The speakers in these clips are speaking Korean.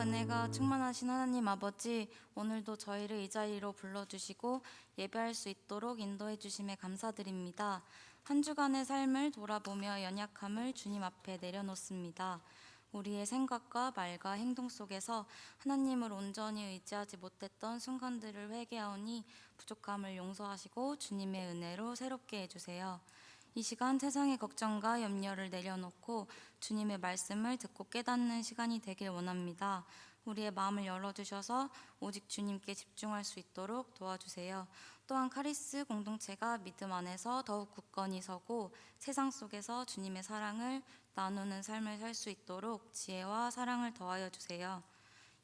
사랑과 은혜가 충만하신 하나님 아버지, 오늘도 저희를 이 자리로 불러주시고 예배할 수 있도록 인도해 주심에 감사드립니다. 한 주간의 삶을 돌아보며 연약함을 주님 앞에 내려놓습니다. 우리의 생각과 말과 행동 속에서 하나님을 온전히 의지하지 못했던 순간들을 회개하오니 부족함을 용서하시고 주님의 은혜로 새롭게 해주세요. 이 시간 세상의 걱정과 염려를 내려놓고 주님의 말씀을 듣고 깨닫는 시간이 되길 원합니다. 우리의 마음을 열어주셔서 오직 주님께 집중할 수 있도록 도와주세요. 또한 카리스 공동체가 믿음 안에서 더욱 굳건히 서고 세상 속에서 주님의 사랑을 나누는 삶을 살 수 있도록 지혜와 사랑을 더하여 주세요.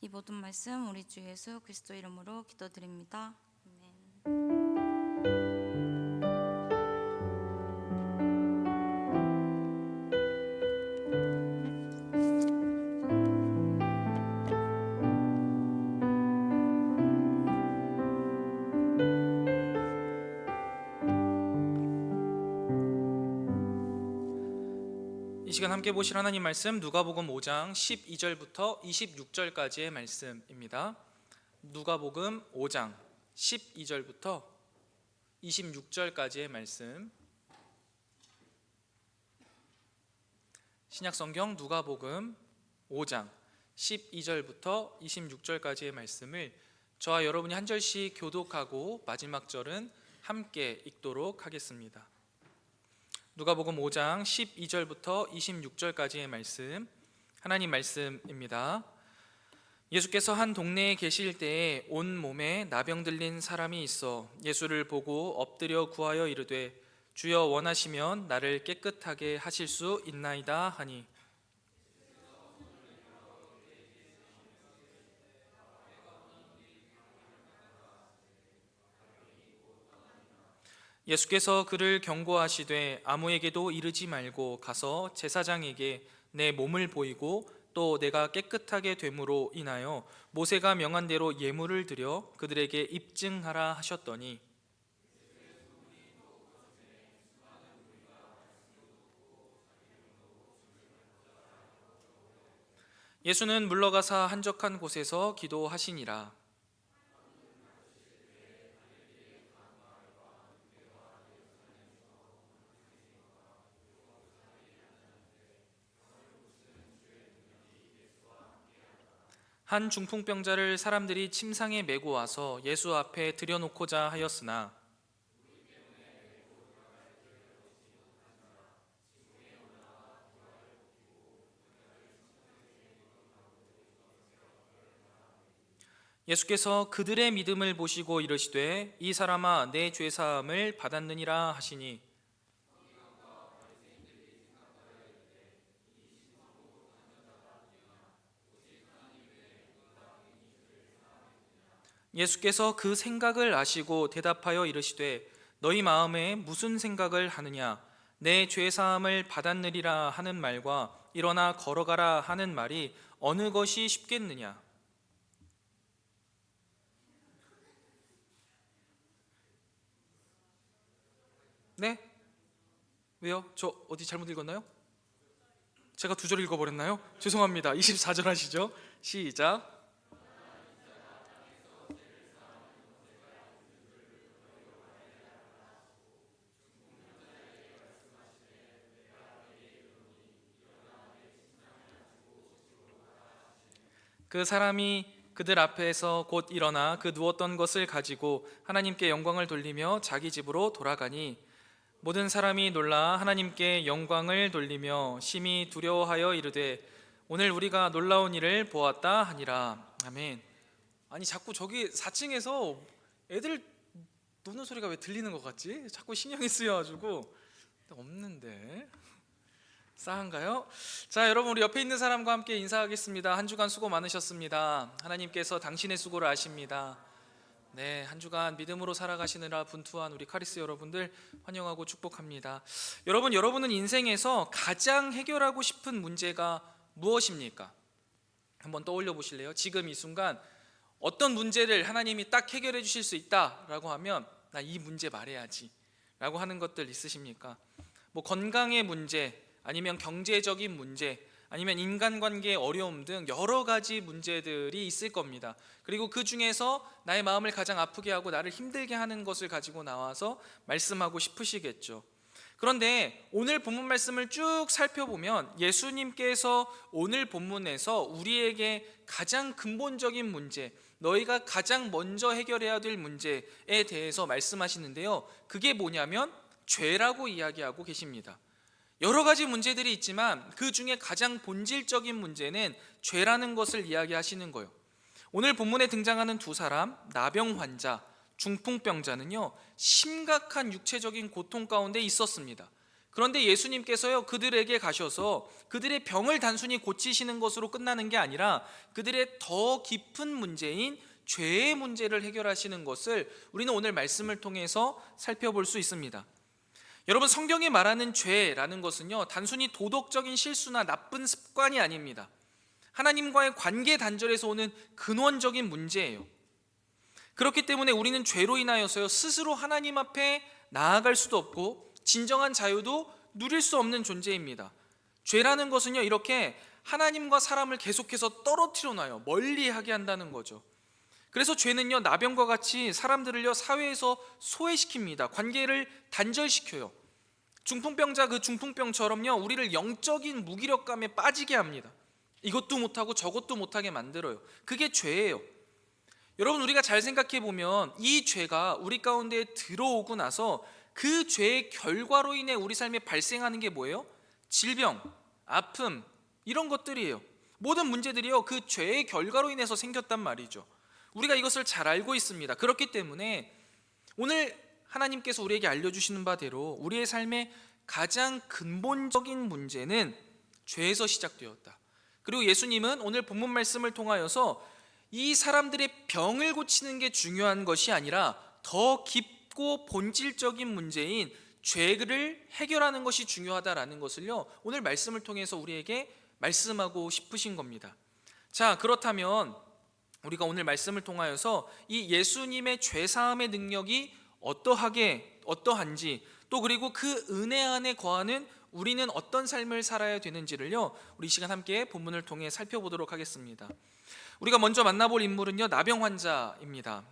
이 모든 말씀 우리 주 예수 그리스도 이름으로 기도드립니다. 아멘. 이 시간 함께 보실 하나님 말씀 누가복음 5장 12절부터 26절까지의 말씀입니다. 누가복음 5장 12절부터 26절까지의 말씀. 신약성경 누가복음 5장 12절부터 26절까지의 말씀을 저와 여러분이 한 절씩 교독하고 마지막 절은 함께 읽도록 하겠습니다. 누가복음 5장 12절부터 26절까지의 말씀, 하나님 말씀입니다. 예수께서 한 동네에 계실 때에 온 몸에 나병 들린 사람이 있어 예수를 보고 엎드려 구하여 이르되 주여 원하시면 나를 깨끗하게 하실 수 있나이다 하니 예수께서 그를 경고하시되 아무에게도 이르지 말고 가서 제사장에게 내 몸을 보이고 또 내가 깨끗하게 됨으로 인하여 모세가 명한 대로 예물을 드려 그들에게 입증하라 하셨더니 예수는 물러가사 한적한 곳에서 기도하시니라. 한 중풍병자를 사람들이 침상에 메고 와서 예수 앞에 들여놓고자 하였으나 예수께서 그들의 믿음을 보시고 이르시되 이 사람아 내 죄사함을 받았느니라 하시니 예수께서 그 생각을 아시고 대답하여 이르시되 너희 마음에 무슨 생각을 하느냐 내 죄사함을 받았느니라 하는 말과 일어나 걸어가라 하는 말이 어느 것이 쉽겠느냐. 네? 왜요? 저 어디 잘못 읽었나요? 제가 두 절 읽어버렸나요? 죄송합니다. 24절 하시죠. 시작. 그 사람이 그들 앞에서 곧 일어나 그 누웠던 것을 가지고 하나님께 영광을 돌리며 자기 집으로 돌아가니 모든 사람이 놀라 하나님께 영광을 돌리며 심히 두려워하여 이르되 오늘 우리가 놀라운 일을 보았다 하니라. 아멘. 아니 자꾸 저기 4층에서 애들 노는 소리가 왜 들리는 것 같지? 자꾸 신경이 쓰여가지고 없는데 싸한가요? 자, 여러분 우리 옆에 있는 사람과 함께 인사하겠습니다. 한 주간 수고 많으셨습니다. 하나님께서 당신의 수고를 아십니다. 네, 한 주간 믿음으로 살아가시느라 분투한 우리 카리스 여러분들 환영하고 축복합니다. 여러분은 인생에서 가장 해결하고 싶은 문제가 무엇입니까? 한번 떠올려 보실래요? 지금 이 순간 어떤 문제를 하나님이 딱 해결해 주실 수 있다라고 하면 나 이 문제 말해야지 라고 하는 것들 있으십니까? 뭐 건강의 문제, 아니면 경제적인 문제, 아니면 인간관계의 어려움 등 여러 가지 문제들이 있을 겁니다. 그리고 그 중에서 나의 마음을 가장 아프게 하고 나를 힘들게 하는 것을 가지고 나와서 말씀하고 싶으시겠죠. 그런데 오늘 본문 말씀을 쭉 살펴보면 예수님께서 오늘 본문에서 우리에게 가장 근본적인 문제, 너희가 가장 먼저 해결해야 될 문제에 대해서 말씀하시는데요, 그게 뭐냐면 죄라고 이야기하고 계십니다. 여러 가지 문제들이 있지만 그 중에 가장 본질적인 문제는 죄라는 것을 이야기하시는 거예요. 오늘 본문에 등장하는 두 사람, 나병 환자, 중풍병자는요, 심각한 육체적인 고통 가운데 있었습니다. 그런데 예수님께서요, 그들에게 가셔서 그들의 병을 단순히 고치시는 것으로 끝나는 게 아니라 그들의 더 깊은 문제인 죄의 문제를 해결하시는 것을 우리는 오늘 말씀을 통해서 살펴볼 수 있습니다. 여러분, 성경이 말하는 죄라는 것은요, 단순히 도덕적인 실수나 나쁜 습관이 아닙니다. 하나님과의 관계 단절에서 오는 근원적인 문제예요. 그렇기 때문에 우리는 죄로 인하여서요, 스스로 하나님 앞에 나아갈 수도 없고 진정한 자유도 누릴 수 없는 존재입니다. 죄라는 것은요, 이렇게 하나님과 사람을 계속해서 떨어뜨려 놔요. 멀리하게 한다는 거죠. 그래서 죄는요, 나병과 같이 사람들을요, 사회에서 소외시킵니다. 관계를 단절시켜요. 중풍병자, 그 중풍병처럼요, 우리를 영적인 무기력감에 빠지게 합니다. 이것도 못하고 저것도 못하게 만들어요. 그게 죄예요. 여러분, 우리가 잘 생각해 보면 이 죄가 우리 가운데 들어오고 나서 그 죄의 결과로 인해 우리 삶에 발생하는 게 뭐예요? 질병, 아픔, 이런 것들이에요. 모든 문제들이요, 그 죄의 결과로 인해서 생겼단 말이죠. 우리가 이것을 잘 알고 있습니다. 그렇기 때문에 오늘 하나님께서 우리에게 알려주시는 바대로 우리의 삶의 가장 근본적인 문제는 죄에서 시작되었다. 그리고 예수님은 오늘 본문 말씀을 통하여서 이 사람들의 병을 고치는 게 중요한 것이 아니라 더 깊고 본질적인 문제인 죄를 해결하는 것이 중요하다라는 것을요, 오늘 말씀을 통해서 우리에게 말씀하고 싶으신 겁니다. 자, 그렇다면 우리가 오늘 말씀을 통하여서 이 예수님의 죄사함의 능력이 어떠한지, 또 그리고 그 은혜 안에 거하는 우리는 어떤 삶을 살아야 되는지를요, 우리 이 시간 함께 본문을 통해 살펴보도록 하겠습니다. 우리가 먼저 만나볼 인물은요, 나병 환자입니다.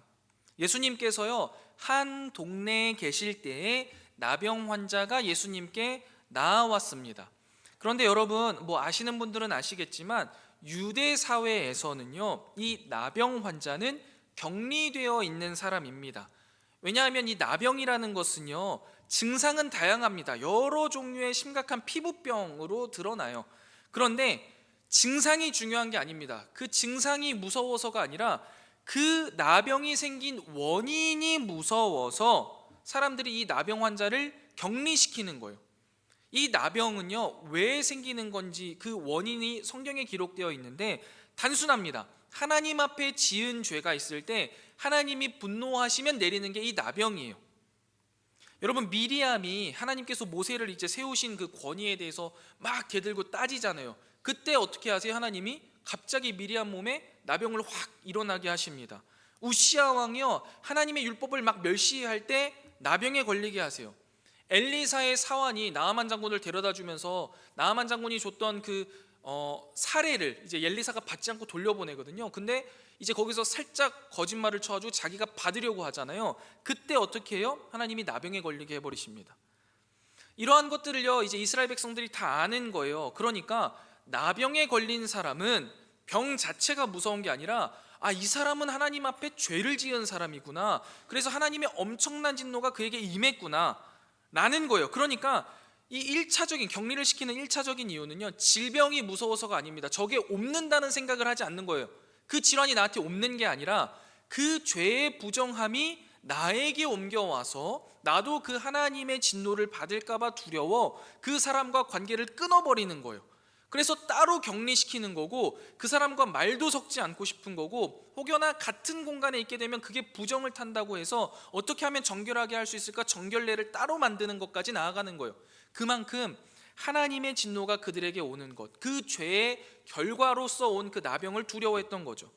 예수님께서요, 한 동네에 계실 때에 나병 환자가 예수님께 나아왔습니다. 그런데 여러분, 아시는 분들은 아시겠지만 유대 사회에서는요, 이 나병 환자는 격리되어 있는 사람입니다. 왜냐하면 이 나병이라는 것은요, 증상은 다양합니다. 여러 종류의 심각한 피부병으로 드러나요. 그런데 증상이 중요한 게 아닙니다. 그 증상이 무서워서가 아니라 그 나병이 생긴 원인이 무서워서 사람들이 이 나병 환자를 격리시키는 거예요. 이 나병은요, 왜 생기는 건지 그 원인이 성경에 기록되어 있는데 단순합니다. 하나님 앞에 지은 죄가 있을 때 하나님이 분노하시면 내리는 게 이 나병이에요. 여러분, 미리암이 하나님께서 모세를 이제 세우신 그 권위에 대해서 막 대들고 따지잖아요. 그때 어떻게 하세요? 하나님이 갑자기 미리암 몸에 나병을 확 일어나게 하십니다. 우시아 왕이요, 하나님의 율법을 막 멸시할 때 나병에 걸리게 하세요. 엘리사의 사환이 나아만 장군을 데려다 주면서 나아만 장군이 줬던 그 사례를 이제 엘리사가 받지 않고 돌려보내거든요. 근데 이제 거기서 살짝 거짓말을 쳐가지고 자기가 받으려고 하잖아요. 그때 어떻게 해요? 하나님이 나병에 걸리게 해버리십니다. 이러한 것들을요, 이제 이스라엘 백성들이 다 아는 거예요. 그러니까 나병에 걸린 사람은 병 자체가 무서운 게 아니라 이 사람은 하나님 앞에 죄를 지은 사람이구나, 그래서 하나님의 엄청난 진노가 그에게 임했구나 라는 거예요. 그러니까 이 1차적인 격리를 시키는 1차적인 이유는요, 질병이 무서워서가 아닙니다. 저게 옮는다는 생각을 하지 않는 거예요. 그 질환이 나한테 옮는 게 아니라 그 죄의 부정함이 나에게 옮겨와서 나도 그 하나님의 진노를 받을까 봐 두려워 그 사람과 관계를 끊어버리는 거예요. 그래서 따로 격리시키는 거고, 그 사람과 말도 섞지 않고 싶은 거고, 혹여나 같은 공간에 있게 되면 그게 부정을 탄다고 해서 어떻게 하면 정결하게 할 수 있을까, 정결례를 따로 만드는 것까지 나아가는 거예요. 그만큼 하나님의 진노가 그들에게 오는 것, 그 죄의 결과로서 온 그 나병을 두려워했던 거죠.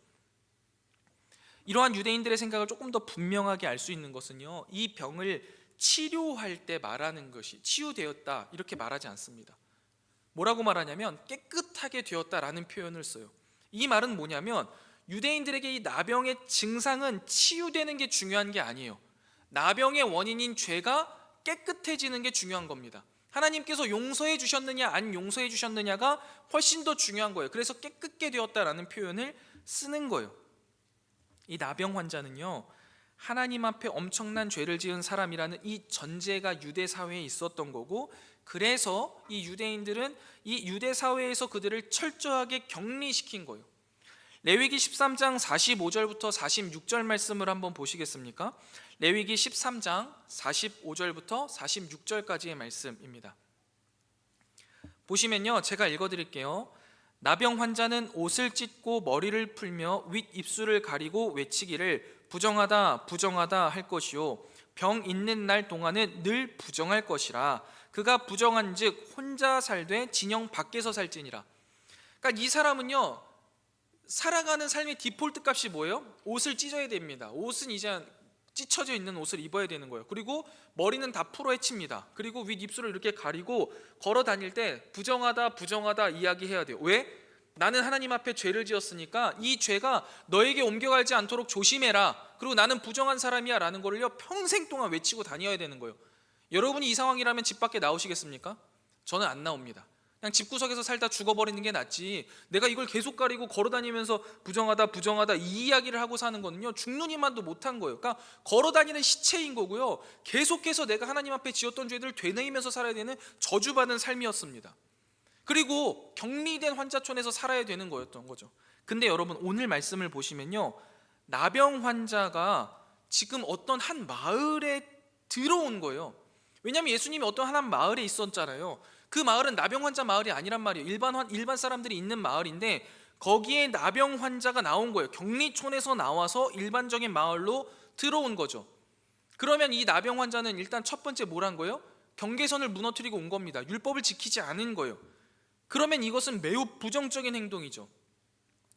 이러한 유대인들의 생각을 조금 더 분명하게 알 수 있는 것은요, 이 병을 치료할 때 말하는 것이 치유되었다 이렇게 말하지 않습니다. 뭐라고 말하냐면 깨끗하게 되었다라는 표현을 써요. 이 말은 뭐냐면 유대인들에게 이 나병의 증상은 치유되는 게 중요한 게 아니에요. 나병의 원인인 죄가 깨끗해지는 게 중요한 겁니다. 하나님께서 용서해 주셨느냐 안 용서해 주셨느냐가 훨씬 더 중요한 거예요. 그래서 깨끗게 되었다라는 표현을 쓰는 거예요. 이 나병 환자는요, 하나님 앞에 엄청난 죄를 지은 사람이라는 이 전제가 유대 사회에 있었던 거고, 그래서 이 유대인들은 이 유대 사회에서 그들을 철저하게 격리시킨 거예요. 레위기 13장 45절부터 46절 말씀을 한번 보시겠습니까? 레위기 13장 45절부터 46절까지의 말씀입니다. 보시면요, 제가 읽어드릴게요. 나병 환자는 옷을 찢고 머리를 풀며 윗입술을 가리고 외치기를 부정하다 부정하다 할 것이요 병 있는 날 동안은 늘 부정할 것이라. 그가 부정한즉 혼자 살되 진영 밖에서 살지니라. 그러니까 이 사람은요, 살아가는 삶의 디폴트 값이 뭐예요? 옷을 찢어야 됩니다. 옷은 이제 찢어져 있는 옷을 입어야 되는 거예요. 그리고 머리는 다 풀어 헤칩니다. 그리고 윗입술을 이렇게 가리고 걸어 다닐 때 부정하다 부정하다 이야기해야 돼요. 왜? 나는 하나님 앞에 죄를 지었으니까 이 죄가 너에게 옮겨가지 않도록 조심해라. 그리고 나는 부정한 사람이야 라는 거를요, 평생 동안 외치고 다녀야 되는 거예요. 여러분이 이 상황이라면 집 밖에 나오시겠습니까? 저는 안 나옵니다. 그냥 집구석에서 살다 죽어버리는 게 낫지, 내가 이걸 계속 가리고 걸어다니면서 부정하다 부정하다 이 이야기를 하고 사는 거는요, 죽는 이만도 못한 거예요. 그러니까 걸어다니는 시체인 거고요, 계속해서 내가 하나님 앞에 지었던 죄들을 되뇌이면서 살아야 되는 저주받은 삶이었습니다. 그리고 격리된 환자촌에서 살아야 되는 거였던 거죠. 근데 여러분, 오늘 말씀을 보시면요, 나병 환자가 지금 어떤 한 마을에 들어온 거예요. 왜냐하면 예수님이 어떤 한 마을에 있었잖아요. 그 마을은 나병 환자 마을이 아니란 말이에요. 일반 사람들이 있는 마을인데 거기에 나병 환자가 나온 거예요. 격리촌에서 나와서 일반적인 마을로 들어온 거죠. 그러면 이 나병 환자는 일단 첫 번째 뭘 한 거예요? 경계선을 무너뜨리고 온 겁니다. 율법을 지키지 않은 거예요. 그러면 이것은 매우 부정적인 행동이죠.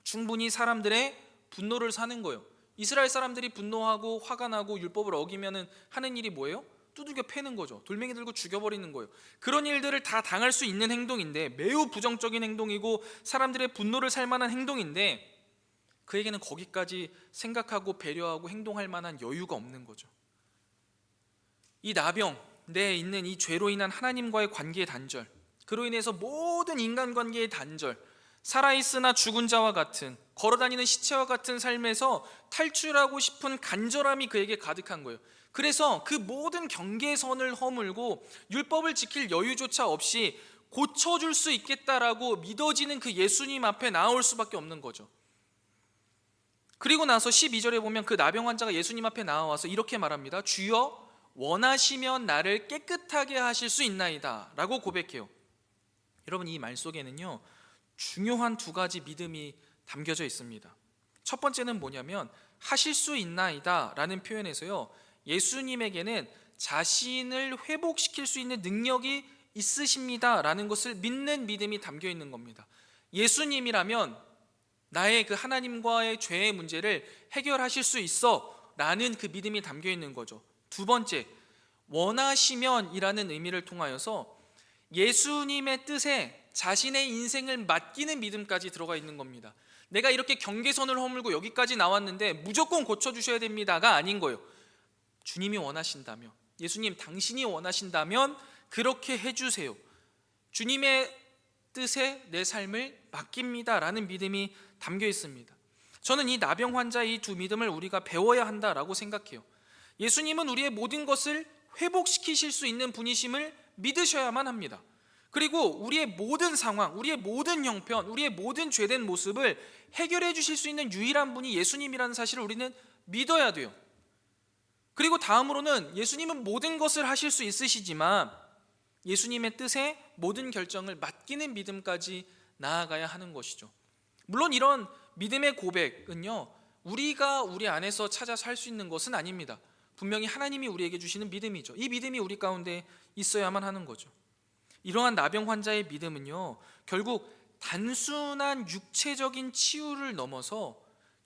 충분히 사람들의 분노를 사는 거예요. 이스라엘 사람들이 분노하고 화가 나고 율법을 어기면 하는 일이 뭐예요? 두들겨 패는 거죠. 돌멩이 들고 죽여버리는 거예요. 그런 일들을 다 당할 수 있는 행동인데, 매우 부정적인 행동이고 사람들의 분노를 살 만한 행동인데, 그에게는 거기까지 생각하고 배려하고 행동할 만한 여유가 없는 거죠. 이 나병, 내에 있는 이 죄로 인한 하나님과의 관계의 단절, 그로 인해서 모든 인간관계의 단절, 살아있으나 죽은 자와 같은, 걸어다니는 시체와 같은 삶에서 탈출하고 싶은 간절함이 그에게 가득한 거예요. 그래서 그 모든 경계선을 허물고 율법을 지킬 여유조차 없이 고쳐줄 수 있겠다라고 믿어지는 그 예수님 앞에 나올 수밖에 없는 거죠. 그리고 나서 12절에 보면 그 나병 환자가 예수님 앞에 나와서 이렇게 말합니다. 주여, 원하시면 나를 깨끗하게 하실 수 있나이다 라고 고백해요. 여러분, 이 말 속에는요, 중요한 두 가지 믿음이 담겨져 있습니다. 첫 번째는 뭐냐면 하실 수 있나이다 라는 표현에서요, 예수님에게는 자신을 회복시킬 수 있는 능력이 있으십니다 라는 것을 믿는 믿음이 담겨 있는 겁니다. 예수님이라면 나의 그 하나님과의 죄의 문제를 해결하실 수 있어 라는 그 믿음이 담겨 있는 거죠. 두 번째, 원하시면 이라는 의미를 통하여서 예수님의 뜻에 자신의 인생을 맡기는 믿음까지 들어가 있는 겁니다. 내가 이렇게 경계선을 허물고 여기까지 나왔는데 무조건 고쳐주셔야 됩니다가 아닌 거예요. 주님이 원하신다면, 예수님 당신이 원하신다면 그렇게 해주세요. 주님의 뜻에 내 삶을 맡깁니다 라는 믿음이 담겨 있습니다. 저는 이 나병 환자의 이 두 믿음을 우리가 배워야 한다라고 생각해요. 예수님은 우리의 모든 것을 회복시키실 수 있는 분이심을 믿으셔야만 합니다. 그리고 우리의 모든 상황, 우리의 모든 형편, 우리의 모든 죄된 모습을 해결해 주실 수 있는 유일한 분이 예수님이라는 사실을 우리는 믿어야 돼요. 그리고 다음으로는 예수님은 모든 것을 하실 수 있으시지만 예수님의 뜻에 모든 결정을 맡기는 믿음까지 나아가야 하는 것이죠. 물론 이런 믿음의 고백은요, 우리가 우리 안에서 찾아서 할 수 있는 것은 아닙니다. 분명히 하나님이 우리에게 주시는 믿음이죠. 이 믿음이 우리 가운데 있어야만 하는 거죠. 이러한 나병 환자의 믿음은요, 결국 단순한 육체적인 치유를 넘어서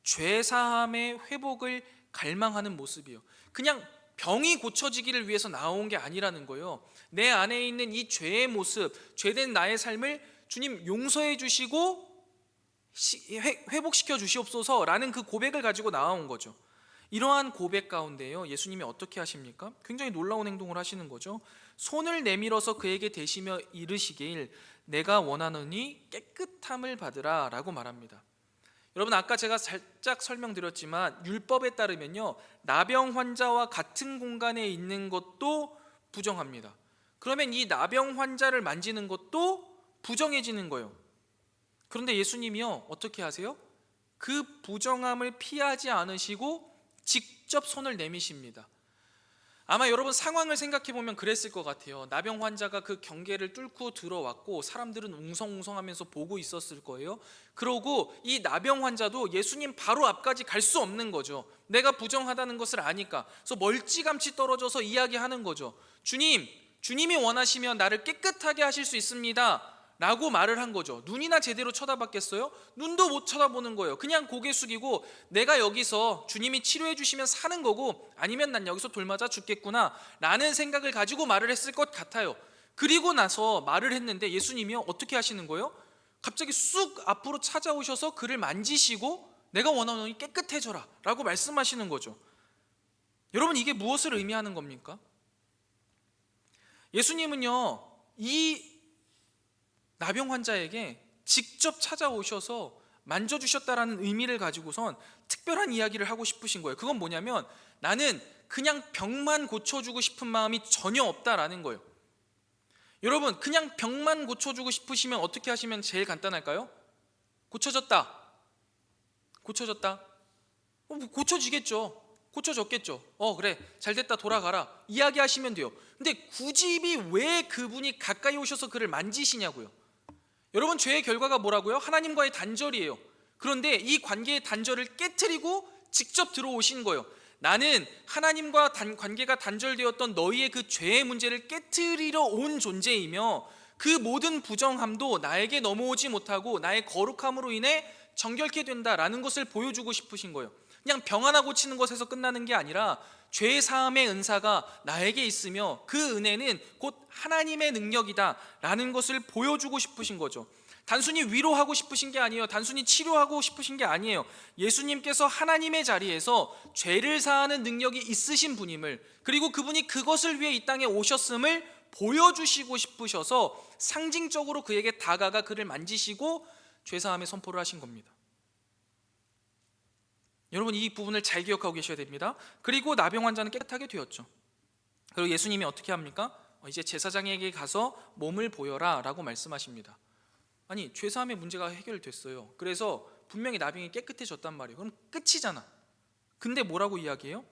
죄사함의 회복을 갈망하는 모습이에요. 그냥 병이 고쳐지기를 위해서 나온 게 아니라는 거예요. 내 안에 있는 이 죄의 모습, 죄된 나의 삶을 주님 용서해 주시고 회복시켜 주시옵소서라는 그 고백을 가지고 나온 거죠. 이러한 고백 가운데요, 예수님이 어떻게 하십니까? 굉장히 놀라운 행동을 하시는 거죠. 손을 내밀어서 그에게 대시며 이르시길 내가 원하노니 깨끗함을 받으라 라고 말합니다. 여러분, 아까 제가 살짝 설명드렸지만 율법에 따르면요, 나병 환자와 같은 공간에 있는 것도 부정합니다. 그러면 이 나병 환자를 만지는 것도 부정해지는 거예요. 그런데 예수님이요, 어떻게 하세요? 그 부정함을 피하지 않으시고 직접 손을 내미십니다. 아마 여러분 상황을 생각해 보면 그랬을 것 같아요. 나병 환자가 그 경계를 뚫고 들어왔고 사람들은 웅성웅성하면서 보고 있었을 거예요. 그러고 이 나병 환자도 예수님 바로 앞까지 갈 수 없는 거죠. 내가 부정하다는 것을 아니까. 그래서 멀찌감치 떨어져서 이야기하는 거죠. 주님이 원하시면 나를 깨끗하게 하실 수 있습니다 라고 말을 한 거죠. 눈이나 제대로 쳐다봤겠어요? 눈도 못 쳐다보는 거예요. 그냥 고개 숙이고 내가 여기서 주님이 치료해 주시면 사는 거고 아니면 난 여기서 돌 맞아 죽겠구나 라는 생각을 가지고 말을 했을 것 같아요. 그리고 나서 말을 했는데 예수님이요, 어떻게 하시는 거예요? 갑자기 쑥 앞으로 찾아오셔서 그를 만지시고 내가 원하노니 깨끗해져라 라고 말씀하시는 거죠. 여러분, 이게 무엇을 의미하는 겁니까? 예수님은요, 이 나병 환자에게 직접 찾아오셔서 만져주셨다라는 의미를 가지고선 특별한 이야기를 하고 싶으신 거예요. 그건 뭐냐면 나는 그냥 병만 고쳐주고 싶은 마음이 전혀 없다라는 거예요. 여러분, 그냥 병만 고쳐주고 싶으시면 어떻게 하시면 제일 간단할까요? 고쳐졌다. 고쳐지겠죠. 고쳐졌겠죠. 그래, 잘됐다, 돌아가라 이야기하시면 돼요. 근데 굳이 왜 그분이 가까이 오셔서 그를 만지시냐고요. 여러분, 죄의 결과가 뭐라고요? 하나님과의 단절이에요. 그런데 이 관계의 단절을 깨트리고 직접 들어오신 거예요. 나는 하나님과 관계가 단절되었던 너희의 그 죄의 문제를 깨트리러 온 존재이며 그 모든 부정함도 나에게 넘어오지 못하고 나의 거룩함으로 인해 정결케 된다라는 것을 보여주고 싶으신 거예요. 그냥 병 하나 고치는 것에서 끝나는 게 아니라 죄 사함의 은사가 나에게 있으며 그 은혜는 곧 하나님의 능력이다 라는 것을 보여주고 싶으신 거죠. 단순히 위로하고 싶으신 게 아니에요. 단순히 치료하고 싶으신 게 아니에요. 예수님께서 하나님의 자리에서 죄를 사하는 능력이 있으신 분임을, 그리고 그분이 그것을 위해 이 땅에 오셨음을 보여주시고 싶으셔서 상징적으로 그에게 다가가 그를 만지시고 죄 사함의 선포를 하신 겁니다. 여러분, 이 부분을 잘 기억하고 계셔야 됩니다. 그리고 나병 환자는 깨끗하게 되었죠. 그리고 예수님이 어떻게 합니까? 이제 제사장에게 가서 몸을 보여라 라고 말씀하십니다. 아니, 죄사함의 문제가 해결됐어요. 그래서 분명히 나병이 깨끗해졌단 말이에요. 그럼 끝이잖아. 근데 뭐라고 이야기해요?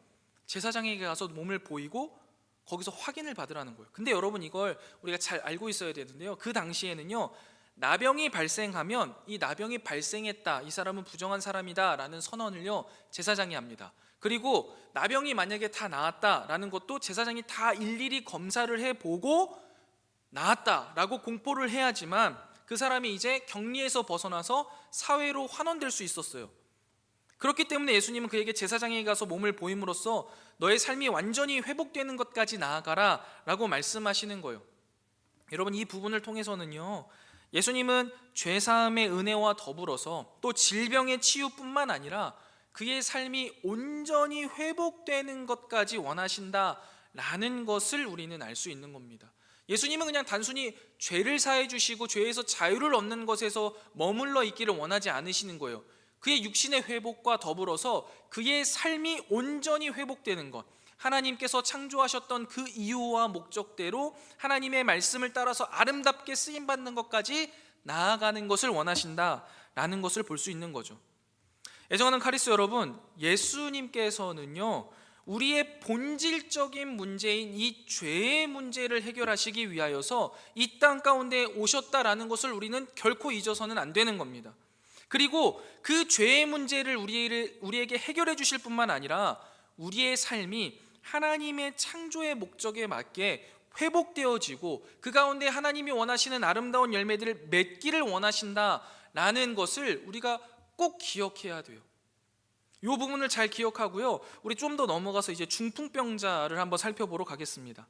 제사장에게 가서 몸을 보이고 거기서 확인을 받으라는 거예요. 근데 여러분, 이걸 우리가 잘 알고 있어야 되는데요, 그 당시에는요, 나병이 발생하면 이 나병이 발생했다, 이 사람은 부정한 사람이다 라는 선언을요, 제사장이 합니다. 그리고 나병이 만약에 다 나았다라는 것도 제사장이 다 일일이 검사를 해보고 나았다라고 공포를 해야지만 그 사람이 이제 격리에서 벗어나서 사회로 환원될 수 있었어요. 그렇기 때문에 예수님은 그에게 제사장에게 가서 몸을 보임으로써 너의 삶이 완전히 회복되는 것까지 나아가라 라고 말씀하시는 거예요. 여러분, 이 부분을 통해서는요, 예수님은 죄사함의 은혜와 더불어서 또 질병의 치유뿐만 아니라 그의 삶이 온전히 회복되는 것까지 원하신다라는 것을 우리는 알 수 있는 겁니다. 예수님은 그냥 단순히 죄를 사해 주시고 죄에서 자유를 얻는 것에서 머물러 있기를 원하지 않으시는 거예요. 그의 육신의 회복과 더불어서 그의 삶이 온전히 회복되는 것, 하나님께서 창조하셨던 그 이유와 목적대로 하나님의 말씀을 따라서 아름답게 쓰임받는 것까지 나아가는 것을 원하신다라는 것을 볼 수 있는 거죠. 애정하는 카리스 여러분, 예수님께서는요, 우리의 본질적인 문제인 이 죄의 문제를 해결하시기 위하여서 이 땅 가운데 오셨다라는 것을 우리는 결코 잊어서는 안 되는 겁니다. 그리고 그 죄의 문제를 우리에게 해결해 주실 뿐만 아니라 우리의 삶이 하나님의 창조의 목적에 맞게 회복되어지고 그 가운데 하나님이 원하시는 아름다운 열매들을 맺기를 원하신다라는 것을 우리가 꼭 기억해야 돼요. 이 부분을 잘 기억하고요. 우리 좀 더 넘어가서 이제 중풍병자를 한번 살펴보러 가겠습니다.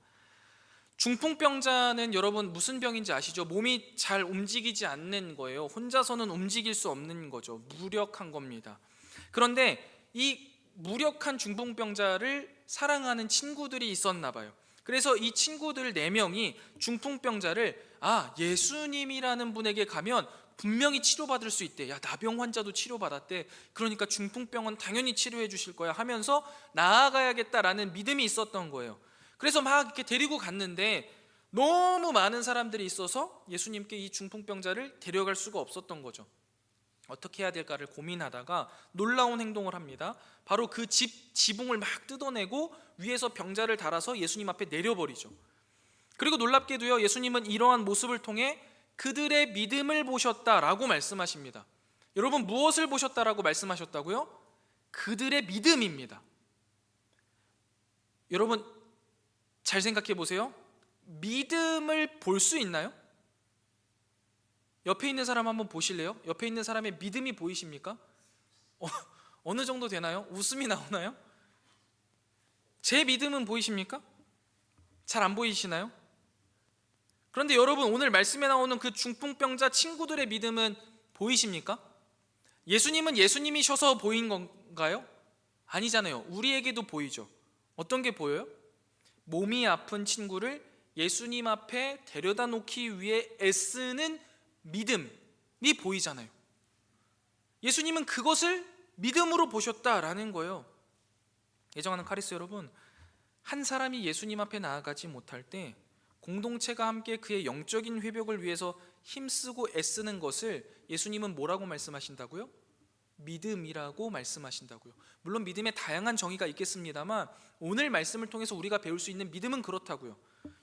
중풍병자는 여러분 무슨 병인지 아시죠? 몸이 잘 움직이지 않는 거예요. 혼자서는 움직일 수 없는 거죠. 무력한 겁니다. 그런데 이 무력한 중풍병자를 사랑하는 친구들이 있었나 봐요. 그래서 이 친구들 4명이 중풍병자를 예수님이라는 분에게 가면 분명히 치료받을 수 있대. 나병 환자도 치료받았대. 그러니까 중풍병은 당연히 치료해 주실 거야 하면서 나아가야겠다라는 믿음이 있었던 거예요. 그래서 막 이렇게 데리고 갔는데 너무 많은 사람들이 있어서 예수님께 이 중풍병자를 데려갈 수가 없었던 거죠. 어떻게 해야 될까를 고민하다가 놀라운 행동을 합니다. 바로 그 지붕을 막 뜯어내고 위에서 병자를 달아서 예수님 앞에 내려버리죠. 그리고 놀랍게도요, 예수님은 이러한 모습을 통해 그들의 믿음을 보셨다라고 말씀하십니다. 여러분, 무엇을 보셨다라고 말씀하셨다고요? 그들의 믿음입니다. 여러분 잘 생각해 보세요. 믿음을 볼 수 있나요? 옆에 있는 사람 한번 보실래요? 옆에 있는 사람의 믿음이 보이십니까? 어느 정도 되나요? 웃음이 나오나요? 제 믿음은 보이십니까? 잘 안 보이시나요? 그런데 여러분, 오늘 말씀에 나오는 그 중풍병자 친구들의 믿음은 보이십니까? 예수님은 예수님이셔서 보인 건가요? 아니잖아요. 우리에게도 보이죠. 어떤 게 보여요? 몸이 아픈 친구를 예수님 앞에 데려다 놓기 위해 애쓰는 믿음이 보이잖아요. 예수님은 그것을 믿음으로 보셨다라는 거예요. 애정하는 카리스 여러분, 한 사람이 예수님 앞에 나아가지 못할 때 공동체가 함께 그의 영적인 회복을 위해서 힘쓰고 애쓰는 것을 예수님은 뭐라고 말씀하신다고요? 믿음이라고 말씀하신다고요. 물론 믿음에 다양한 정의가 있겠습니다만 오늘 말씀을 통해서 우리가 배울 수 있는 믿음은 그렇다고요.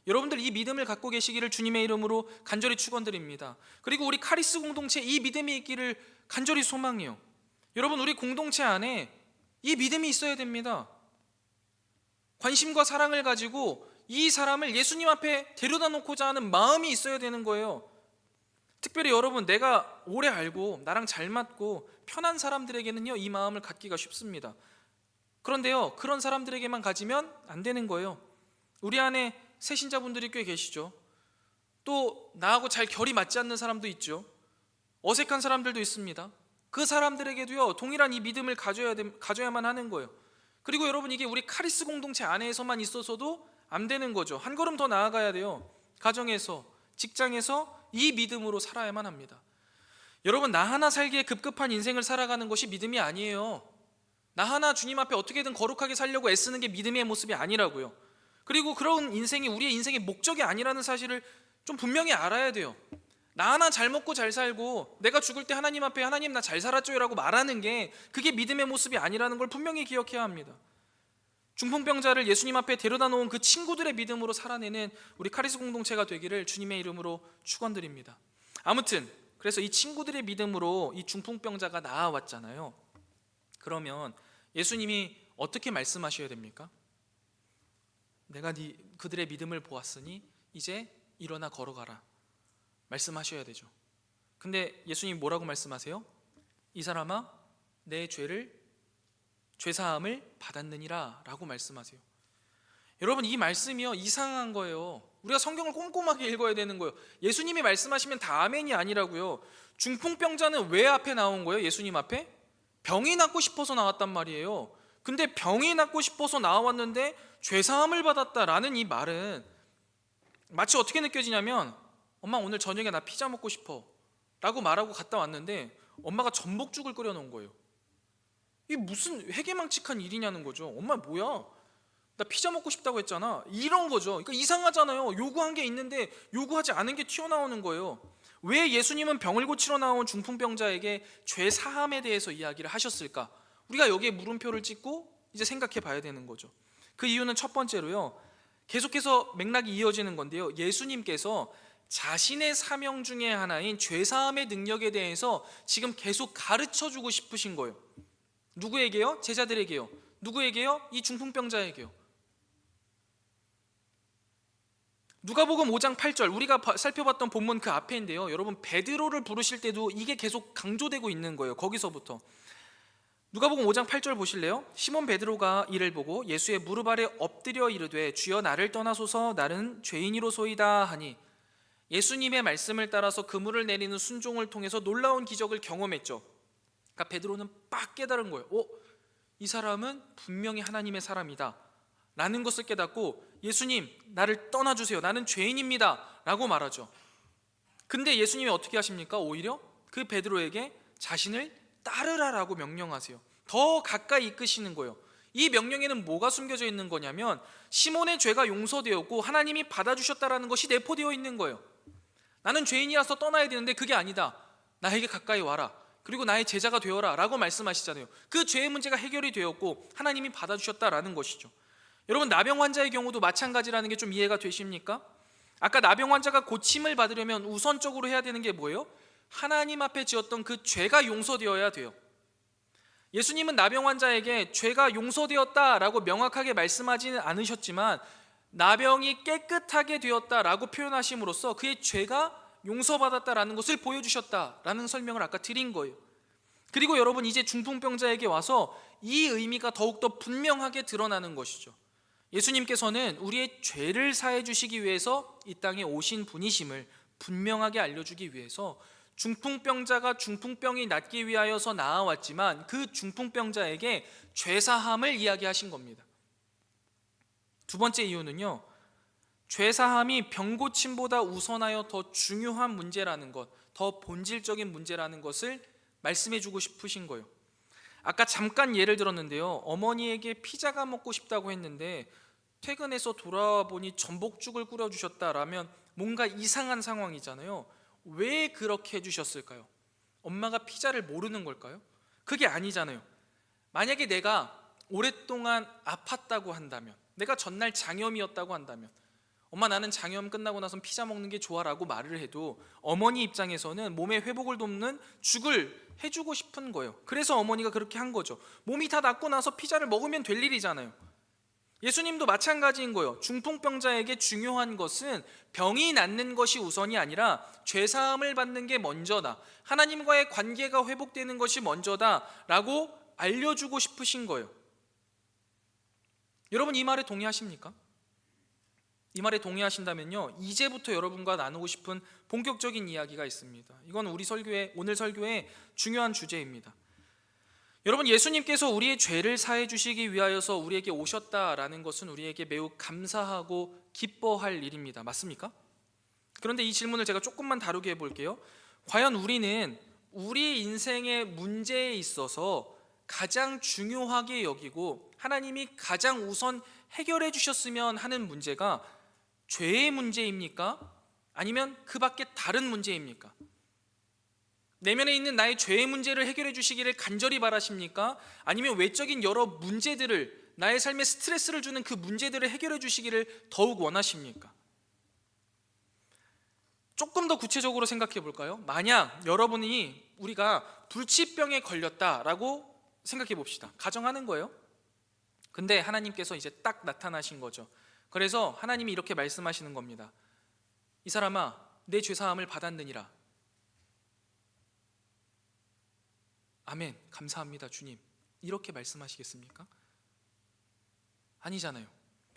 여러분들 이 믿음을 갖고 계시기를 주님의 이름으로 간절히 축원드립니다. 그리고 우리 카리스 공동체 이 믿음이 있기를 간절히 소망해요. 여러분, 우리 공동체 안에 이 믿음이 있어야 됩니다. 관심과 사랑을 가지고 이 사람을 예수님 앞에 데려다 놓고자 하는 마음이 있어야 되는 거예요. 특별히 여러분, 내가 오래 알고 나랑 잘 맞고 편한 사람들에게는요, 이 마음을 갖기가 쉽습니다. 그런데요, 그런 사람들에게만 가지면 안 되는 거예요. 우리 안에 새신자분들이 꽤 계시죠. 또 나하고 잘 결이 맞지 않는 사람도 있죠. 어색한 사람들도 있습니다. 그 사람들에게도요, 동일한 이 믿음을 가져야만 하는 거예요. 그리고 여러분, 이게 우리 카리스 공동체 안에서만 있어서도 안 되는 거죠. 한 걸음 더 나아가야 돼요. 가정에서, 직장에서 이 믿음으로 살아야만 합니다. 여러분, 나 하나 살기에 급급한 인생을 살아가는 것이 믿음이 아니에요. 나 하나 주님 앞에 어떻게든 거룩하게 살려고 애쓰는 게 믿음의 모습이 아니라고요. 그리고 그런 인생이 우리의 인생의 목적이 아니라는 사실을 좀 분명히 알아야 돼요. 나 하나 잘 먹고 잘 살고 내가 죽을 때 하나님 앞에 하나님 나 잘 살았죠요 라고 말하는 게 그게 믿음의 모습이 아니라는 걸 분명히 기억해야 합니다. 중풍병자를 예수님 앞에 데려다 놓은 그 친구들의 믿음으로 살아내는 우리 카리스 공동체가 되기를 주님의 이름으로 축원드립니다. 아무튼 그래서 이 친구들의 믿음으로 이 중풍병자가 나아왔잖아요. 그러면 예수님이 어떻게 말씀하셔야 됩니까? 내가 그들의 믿음을 보았으니 이제 일어나 걸어가라 말씀하셔야 되죠. 근데 예수님 뭐라고 말씀하세요? 이 사람아, 내 죄사함을 받았느니라 라고 말씀하세요. 여러분, 이 말씀이요, 이상한 거예요. 우리가 성경을 꼼꼼하게 읽어야 되는 거예요. 예수님이 말씀하시면 다 아멘이 아니라고요. 중풍병자는 왜 앞에 나온 거예요? 예수님 앞에? 병이 낫고 싶어서 나왔단 말이에요. 근데 병이 낫고 싶어서 나왔는데 죄사함을 받았다라는 이 말은 마치 어떻게 느껴지냐면, 엄마 오늘 저녁에 나 피자 먹고 싶어 라고 말하고 갔다 왔는데 엄마가 전복죽을 끓여 놓은 거예요. 이게 무슨 회개망측한 일이냐는 거죠. 엄마 뭐야, 나 피자 먹고 싶다고 했잖아, 이런 거죠. 그러니까 이상하잖아요. 요구한 게 있는데 요구하지 않은 게 튀어나오는 거예요. 왜 예수님은 병을 고치러 나온 중풍병자에게 죄 사함에 대해서 이야기를 하셨을까? 우리가 여기에 물음표를 찍고 이제 생각해 봐야 되는 거죠. 그 이유는 첫 번째로요, 계속해서 맥락이 이어지는 건데요, 예수님께서 자신의 사명 중에 하나인 죄사함의 능력에 대해서 지금 계속 가르쳐주고 싶으신 거예요. 누구에게요? 제자들에게요. 누구에게요? 이 중풍병자에게요. 누가복음 5장 8절, 우리가 살펴봤던 본문 그 앞에인데요, 여러분 베드로를 부르실 때도 이게 계속 강조되고 있는 거예요. 거기서부터 누가복음 5장 8절 보실래요? 시몬 베드로가 이를 보고 예수의 무릎 아래 엎드려 이르되 주여 나를 떠나소서 나는 죄인이로소이다 하니 예수님의 말씀을 따라서 그물을 내리는 순종을 통해서 놀라운 기적을 경험했죠. 그러니까 베드로는 빡 깨달은 거예요. 이 사람은 분명히 하나님의 사람이다 라는 것을 깨닫고 예수님 나를 떠나주세요, 나는 죄인입니다 라고 말하죠. 근데 예수님이 어떻게 하십니까? 오히려 그 베드로에게 자신을 따르라라고 명령하세요. 더 가까이 이끄시는 거예요. 이 명령에는 뭐가 숨겨져 있는 거냐면 시몬의 죄가 용서되었고 하나님이 받아주셨다라는 것이 내포되어 있는 거예요. 나는 죄인이라서 떠나야 되는데 그게 아니다. 나에게 가까이 와라. 그리고 나의 제자가 되어라 라고 말씀하시잖아요. 그 죄의 문제가 해결이 되었고 하나님이 받아주셨다라는 것이죠. 여러분, 나병 환자의 경우도 마찬가지라는 게 좀 이해가 되십니까? 아까 나병 환자가 고침을 받으려면 우선적으로 해야 되는 게 뭐예요? 하나님 앞에 지었던 그 죄가 용서되어야 돼요. 예수님은 나병 환자에게 죄가 용서되었다라고 명확하게 말씀하지는 않으셨지만 나병이 깨끗하게 되었다라고 표현하심으로써 그의 죄가 용서받았다라는 것을 보여주셨다라는 설명을 아까 드린 거예요. 그리고 여러분, 이제 중풍병자에게 와서 이 의미가 더욱더 분명하게 드러나는 것이죠. 예수님께서는 우리의 죄를 사해 주시기 위해서 이 땅에 오신 분이심을 분명하게 알려주기 위해서 중풍병자가 중풍병이 낫기 위하여서 나아왔지만 그 중풍병자에게 죄사함을 이야기하신 겁니다. 두 번째 이유는요, 죄사함이 병고침보다 우선하여 더 중요한 문제라는 것, 더 본질적인 문제라는 것을 말씀해 주고 싶으신 거예요. 아까 잠깐 예를 들었는데요, 어머니에게 피자가 먹고 싶다고 했는데 퇴근해서 돌아와 보니 전복죽을 끓여주셨다라면 뭔가 이상한 상황이잖아요. 왜 그렇게 해주셨을까요? 엄마가 피자를 모르는 걸까요? 그게 아니잖아요. 만약에 내가 오랫동안 아팠다고 한다면, 내가 전날 장염이었다고 한다면, 엄마 나는 장염 끝나고 나선 피자 먹는 게 좋아 라고 말을 해도 어머니 입장에서는 몸의 회복을 돕는 죽을 해주고 싶은 거예요. 그래서 어머니가 그렇게 한 거죠. 몸이 다 낫고 나서 피자를 먹으면 될 일이잖아요. 예수님도 마찬가지인 거예요. 중풍병자에게 중요한 것은 병이 낫는 것이 우선이 아니라 죄사함을 받는 게 먼저다, 하나님과의 관계가 회복되는 것이 먼저다 라고 알려주고 싶으신 거예요. 여러분, 이 말에 동의하십니까? 이 말에 동의하신다면요, 이제부터 여러분과 나누고 싶은 본격적인 이야기가 있습니다. 이건 오늘 설교의 중요한 주제입니다. 여러분, 예수님께서 우리의 죄를 사해 주시기 위하여서 우리에게 오셨다라는 것은 우리에게 매우 감사하고 기뻐할 일입니다. 맞습니까? 그런데 이 질문을 제가 조금만 다루게 해볼게요. 과연 우리는 우리 인생의 문제에 있어서 가장 중요하게 여기고 하나님이 가장 우선 해결해 주셨으면 하는 문제가 죄의 문제입니까? 아니면 그 밖에 다른 문제입니까? 내면에 있는 나의 죄의 문제를 해결해 주시기를 간절히 바라십니까? 아니면 외적인 여러 문제들을, 나의 삶에 스트레스를 주는 그 문제들을 해결해 주시기를 더욱 원하십니까? 조금 더 구체적으로 생각해 볼까요? 만약 우리가 불치병에 걸렸다라고 생각해 봅시다. 가정하는 거예요. 근데 하나님께서 이제 딱 나타나신 거죠. 그래서 하나님이 이렇게 말씀하시는 겁니다. 이 사람아, 내 죄사함을 받았느니라. 아멘, 감사합니다 주님, 이렇게 말씀하시겠습니까? 아니잖아요.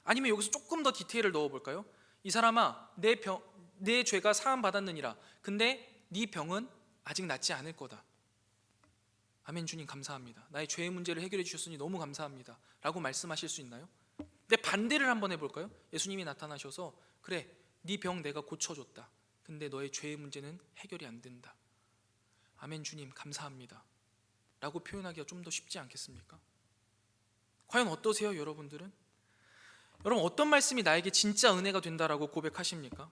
아니면 여기서 조금 더 디테일을 넣어볼까요? 이 사람아, 내 죄가 사함 받았느니라. 근데 네 병은 아직 낫지 않을 거다. 아멘 주님 감사합니다, 나의 죄의 문제를 해결해 주셨으니 너무 감사합니다 라고 말씀하실 수 있나요? 근데 반대를 한번 해볼까요? 예수님이 나타나셔서 그래, 네 병 내가 고쳐줬다. 근데 너의 죄의 문제는 해결이 안 된다. 아멘 주님 감사합니다 라고 표현하기가 좀 더 쉽지 않겠습니까? 과연 어떠세요, 여러분들은? 여러분, 어떤 말씀이 나에게 진짜 은혜가 된다라고 고백하십니까?